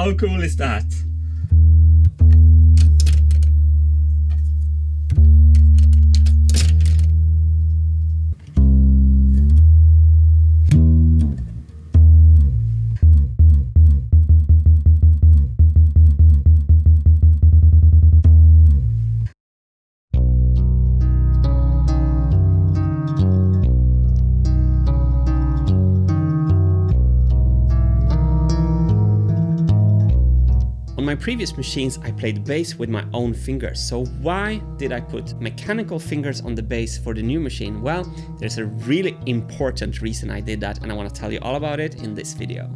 How cool is that? On my previous machines, I played bass with my own fingers. So why did I put mechanical fingers on the bass for the new machine? Well, there's a really important reason I did that, and I want to tell you all about it in this video.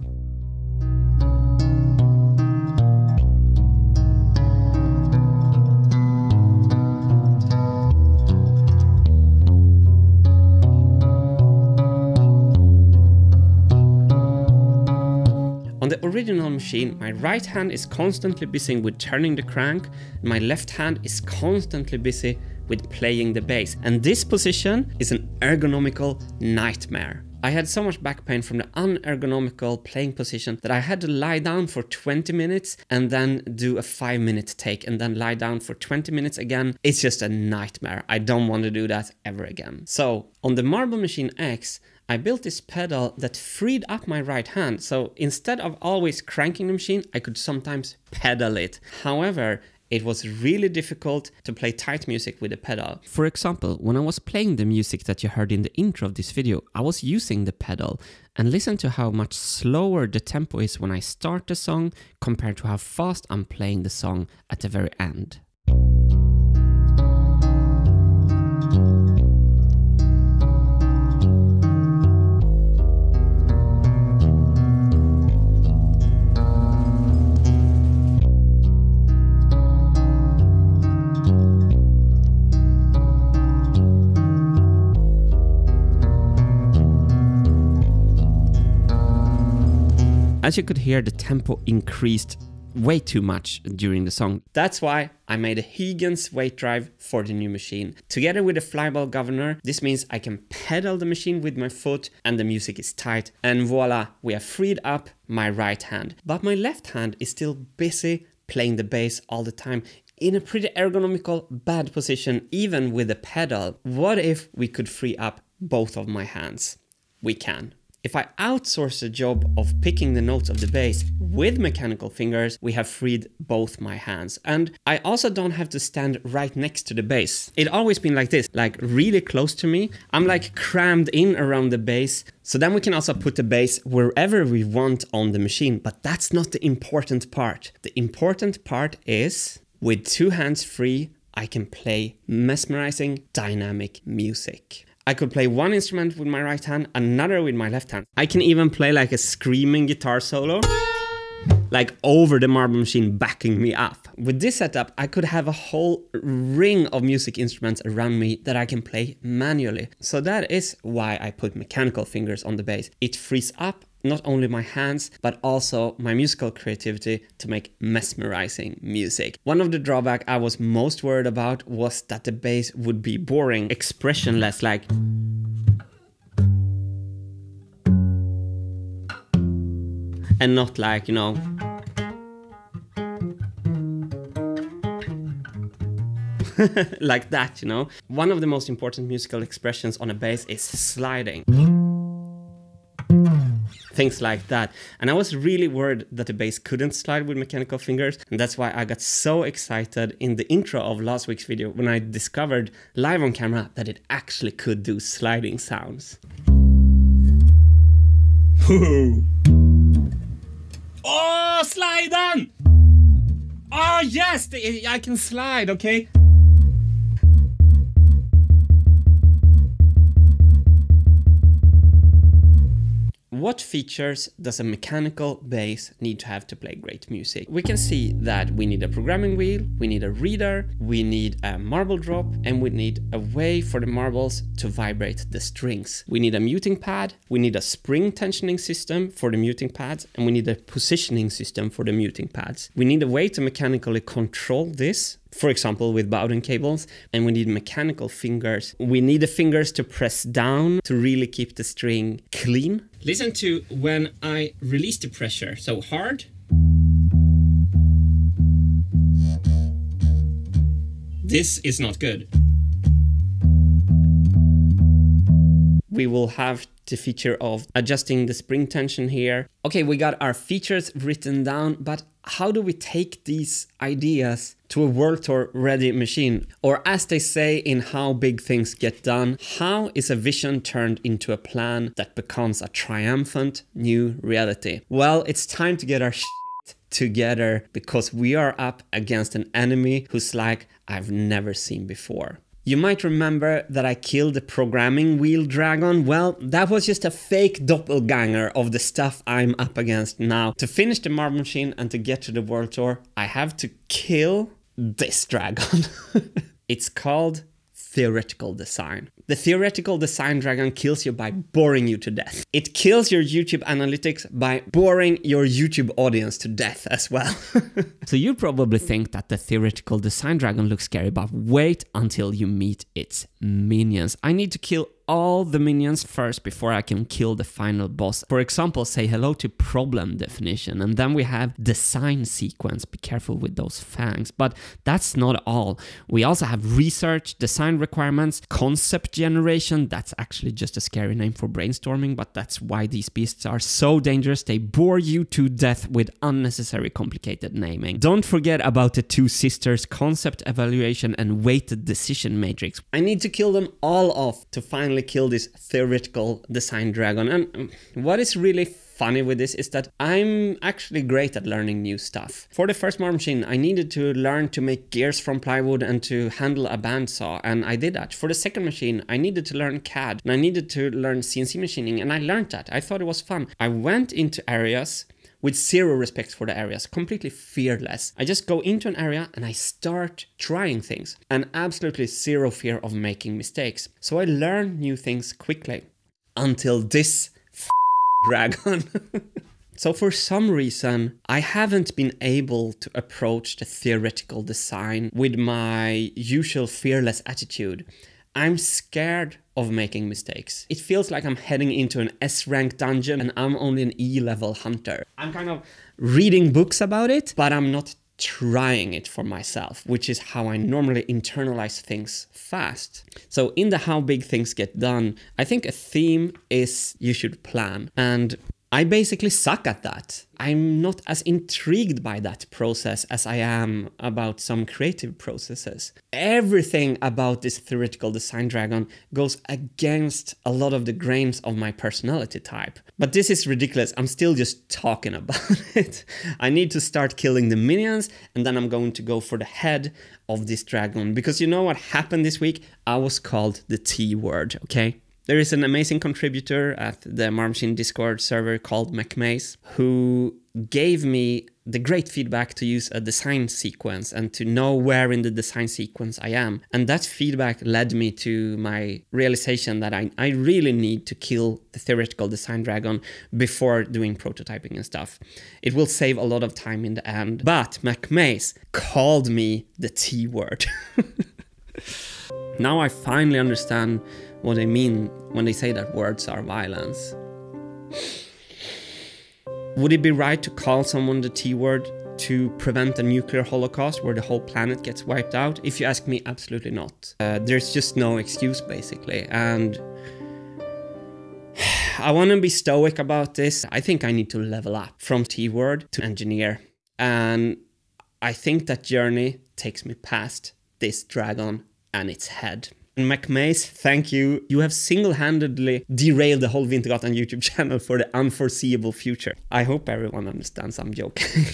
On the original machine, my right hand is constantly busy with turning the crank, and my left hand is constantly busy with playing the bass. And this position is an ergonomical nightmare. I had so much back pain from the unergonomical playing position that I had to lie down for 20 minutes and then do a 5-minute take and then lie down for 20 minutes again. It's just a nightmare. I don't want to do that ever again. So on the Marble Machine X, I built this pedal that freed up my right hand. So instead of always cranking the machine, I could sometimes pedal it. However, it was really difficult to play tight music with the pedal. For example, when I was playing the music that you heard in the intro of this video, I was using the pedal, and listen to how much slower the tempo is when I start the song compared to how fast I'm playing the song at the very end. As you could hear, the tempo increased way too much during the song. That's why I made a Huygens weight drive for the new machine. Together with a flyball governor, this means I can pedal the machine with my foot and the music is tight. And voila, we have freed up my right hand. But my left hand is still busy playing the bass all the time in a pretty ergonomical bad position, even with the pedal. What if we could free up both of my hands? We can. If I outsource the job of picking the notes of the bass with mechanical fingers, we have freed both my hands. And I also don't have to stand right next to the bass. It's always been like this, like really close to me. I'm like crammed in around the bass. So then we can also put the bass wherever we want on the machine. But that's not the important part. The important part is with two hands free, I can play mesmerizing dynamic music. I could play one instrument with my right hand, another with my left hand. I can even play like a screaming guitar solo, like over the Marble Machine backing me up. With this setup, I could have a whole ring of music instruments around me that I can play manually. So that is why I put mechanical fingers on the bass. It frees up not only my hands, but also my musical creativity to make mesmerizing music. One of the drawbacks I was most worried about was that the bass would be boring, expressionless, like and not like, you know, like that, you know. One of the most important musical expressions on a bass is sliding. Things like that. And I was really worried that the bass couldn't slide with mechanical fingers. And that's why I got so excited in the intro of last week's video when I discovered live on camera that it actually could do sliding sounds. Oh, sliden! Oh yes, I can slide, okay? What features does a mechanical bass need to have to play great music? We can see that we need a programming wheel, we need a reader, we need a marble drop, and we need a way for the marbles to vibrate the strings. We need a muting pad, we need a spring tensioning system for the muting pads, and we need a positioning system for the muting pads. We need a way to mechanically control this, for example, with Bowden cables, and we need mechanical fingers. We need the fingers to press down to really keep the string clean. Listen to when I release the pressure, so hard. This is not good. We will have the feature of adjusting the spring tension here. Okay, we got our features written down, but how do we take these ideas to a World Tour ready machine? Or as they say in How Big Things Get Done, how is a vision turned into a plan that becomes a triumphant new reality? Well, it's time to get our shit together, because we are up against an enemy who's like I've never seen before. You might remember that I killed the programming wheel dragon. Well, that was just a fake doppelganger of the stuff I'm up against now. To finish the marble machine and to get to the World Tour, I have to kill this dragon. It's called theoretical design. The theoretical design dragon kills you by boring you to death. It kills your YouTube analytics by boring your YouTube audience to death as well. So you probably think that the theoretical design dragon looks scary, but wait until you meet its minions. I need to kill all the minions first before I can kill the final boss. For example, say hello to problem definition, and then we have design sequence. Be careful with those fangs. But that's not all. We also have research, design requirements, concept generation. That's actually just a scary name for brainstorming, but that's why these beasts are so dangerous. They bore you to death with unnecessary complicated naming. Don't forget about the two sisters, concept evaluation and weighted decision matrix. I need to kill them all off to finally kill this theoretical design dragon. And what is really funny with this is that I'm actually great at learning new stuff. For the first marble machine, I needed to learn to make gears from plywood and to handle a bandsaw, and I did that. For the second machine, I needed to learn CAD, and I needed to learn CNC machining, and I learned that. I thought it was fun. I went into areas with zero respect for the areas, completely fearless. I just go into an area and I start trying things, and absolutely zero fear of making mistakes. So I learn new things quickly until this dragon. So for some reason, I haven't been able to approach the theoretical design with my usual fearless attitude. I'm scared of making mistakes. It feels like I'm heading into an S-rank dungeon and I'm only an E-level hunter. I'm kind of reading books about it, but I'm not trying it for myself, which is how I normally internalize things fast. So in the How Big Things Get Done, I think a theme is you should plan. And I basically suck at that. I'm not as intrigued by that process as I am about some creative processes. Everything about this theoretical design dragon goes against a lot of the grains of my personality type. But this is ridiculous. I'm still just talking about it. I need to start killing the minions, and then I'm going to go for the head of this dragon. Because you know what happened this week? I was called the T word, okay? There is an amazing contributor at the Marble Machine Discord server called Mcmase who gave me the great feedback to use a design sequence and to know where in the design sequence I am. And that feedback led me to my realization that I really need to kill the theoretical design dragon before doing prototyping and stuff. It will save a lot of time in the end. But Mcmase called me the T word. Now I finally understand what they mean when they say that words are violence. Would it be right to call someone the T word to prevent a nuclear holocaust where the whole planet gets wiped out? If you ask me, absolutely not. There's just no excuse, basically. And I want to be stoic about this. I think I need to level up from T word to engineer. And I think that journey takes me past this dragon and its head. And Mcmase, thank you. You have single-handedly derailed the whole Wintergatan YouTube channel for the unforeseeable future. I hope everyone understands I'm joking.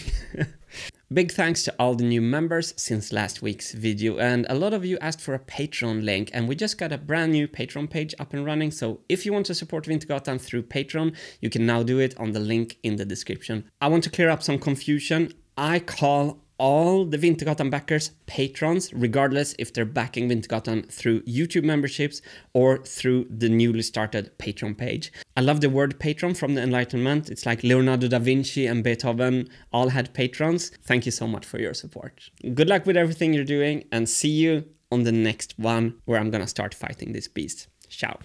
Big thanks to all the new members since last week's video, and a lot of you asked for a Patreon link, and we just got a brand new Patreon page up and running. So if you want to support Wintergatan through Patreon, you can now do it on the link in the description. I want to clear up some confusion. I call all the Wintergatan backers patrons, regardless if they're backing Wintergatan through YouTube memberships or through the newly started Patreon page. I love the word patron from the Enlightenment. It's like Leonardo da Vinci and Beethoven all had patrons. Thank you so much for your support. Good luck with everything you're doing, and see you on the next one where I'm gonna start fighting this beast. Ciao.